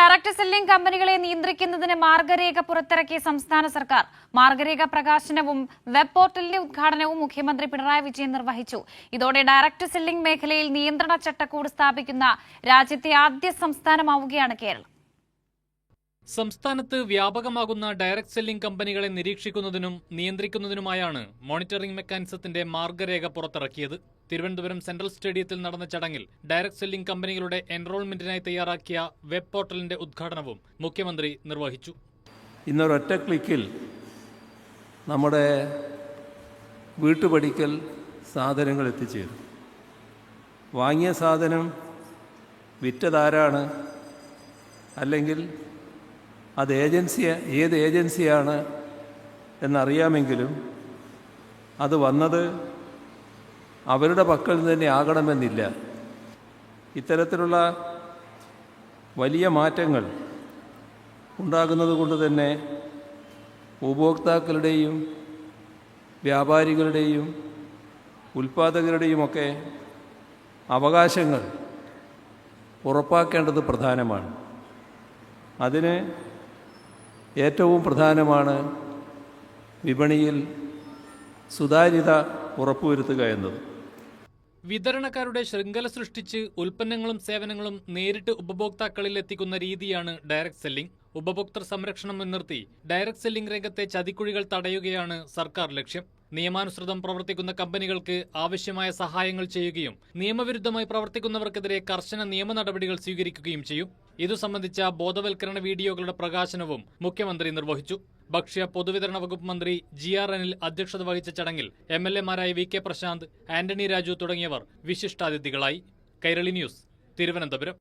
Direct selling കമ്പനികളെ നിയന്ത്രിക്കുന്നതിന് മാർഗരേഖ പുറത്തിറക്കിയ സംസ്ഥാന സർക്കാർ. മാർഗരേഖ പ്രകാശനവും വെബ് പോർട്ടലിന്റെ ഉദ്ഘാടനവും മുഖ്യമന്ത്രി പിണറായി വിജയൻ നിർവഹിച്ചു. ഇതോടെ ഡയറക്ട് സെല്ലിംഗ് മേഖലയിൽ നിയന്ത്രണ ചട്ടക്കൂട് സ്ഥാപിക്കുന്ന രാജ്യത്തെ ആദ്യ സംസ്ഥാനമാവുകയാണ് കേരളം. സംസ്ഥാനത്ത് വ്യാപകമാകുന്ന ഡയറക്ട് സെല്ലിംഗ് കമ്പനികളെ നിരീക്ഷിക്കുന്നതിനും നിയന്ത്രിക്കുന്നതിനുമായാണ് മോണിറ്ററിംഗ് മെക്കാനിസത്തിന്റെ മാർഗരേഖ പുറത്തിറക്കിയത്. തിരുവനന്തപുരം സെൻട്രൽ സ്റ്റേഡിയത്തിൽ നടന്ന ചടങ്ങിൽ ഡയറക്ട് സെല്ലിംഗ് കമ്പനികളുടെ എൻറോൾമെന്റിനായി തയ്യാറാക്കിയ വെബ് പോർട്ടലിന്റെ ഉദ്ഘാടനവും മുഖ്യമന്ത്രി നിർവഹിച്ചു. ഇന്നൊരൊറ്റ ക്ലിക്കിൽ നമ്മുടെ വീട്ടുപടിക്കൽ സാധനങ്ങൾ എത്തിച്ചേരും. വാങ്ങിയ സാധനം വിറ്റതാരാണ്, അല്ലെങ്കിൽ അത് ഏത് ഏജൻസിയാണ് എന്നറിയാമെങ്കിലും അത് വന്നത് അവരുടെ പക്കൽ നിന്ന് തന്നെ ആകണമെന്നില്ല. ഇത്തരത്തിലുള്ള വലിയ മാറ്റങ്ങൾ ഉണ്ടാകുന്നത് കൊണ്ട് തന്നെ ഉപഭോക്താക്കളുടെയും വ്യാപാരികളുടെയും ഉൽപ്പാദകരുടെയുമൊക്കെ അവകാശങ്ങൾ ഉറപ്പാക്കേണ്ടത് പ്രധാനമാണ്. അതിന് ഏറ്റവും പ്രധാനമാണ് വിപണിയിൽ സുതാര്യത ഉറപ്പുവരുത്തുക എന്നത്. വിതരണക്കാരുടെ ശൃംഖല സൃഷ്ടിച്ച് ഉൽപ്പന്നങ്ങളും സേവനങ്ങളും നേരിട്ട് ഉപഭോക്താക്കളിൽ എത്തിക്കുന്ന രീതിയാണ് ഡയറക്ട് സെല്ലിംഗ്. ഉപഭോക്തൃ സംരക്ഷണം മുൻനിർത്തി ഡയറക്ട് സെല്ലിംഗ് രംഗത്തെ ചതിക്കുഴികൾ തടയുകയാണ് സർക്കാർ ലക്ഷ്യം. നിയമാനുസൃതം പ്രവർത്തിക്കുന്ന കമ്പനികൾക്ക് ആവശ്യമായ സഹായങ്ങൾ ചെയ്യുകയും നിയമവിരുദ്ധമായി പ്രവർത്തിക്കുന്നവർക്കെതിരെ കർശന നിയമ നടപടികൾ സ്വീകരിക്കുകയും ചെയ്യും. ഇതു സംബന്ധിച്ച ബോധവൽക്കരണ വീഡിയോകളുടെ പ്രകാശനവും മുഖ്യമന്ത്രി നിർവഹിച്ചു. ഭക്ഷ്യ പൊതുവിതരണ വകുപ്പ് മന്ത്രി GR അനിൽ അധ്യക്ഷത വഹിച്ച ചടങ്ങിൽ MLA-മാരായ VK പ്രശാന്ത്, ആന്റണി രാജു തുടങ്ങിയവർ വിശിഷ്ടാതിഥികളായി. കൈരളി ന്യൂസ്, തിരുവനന്തപുരം.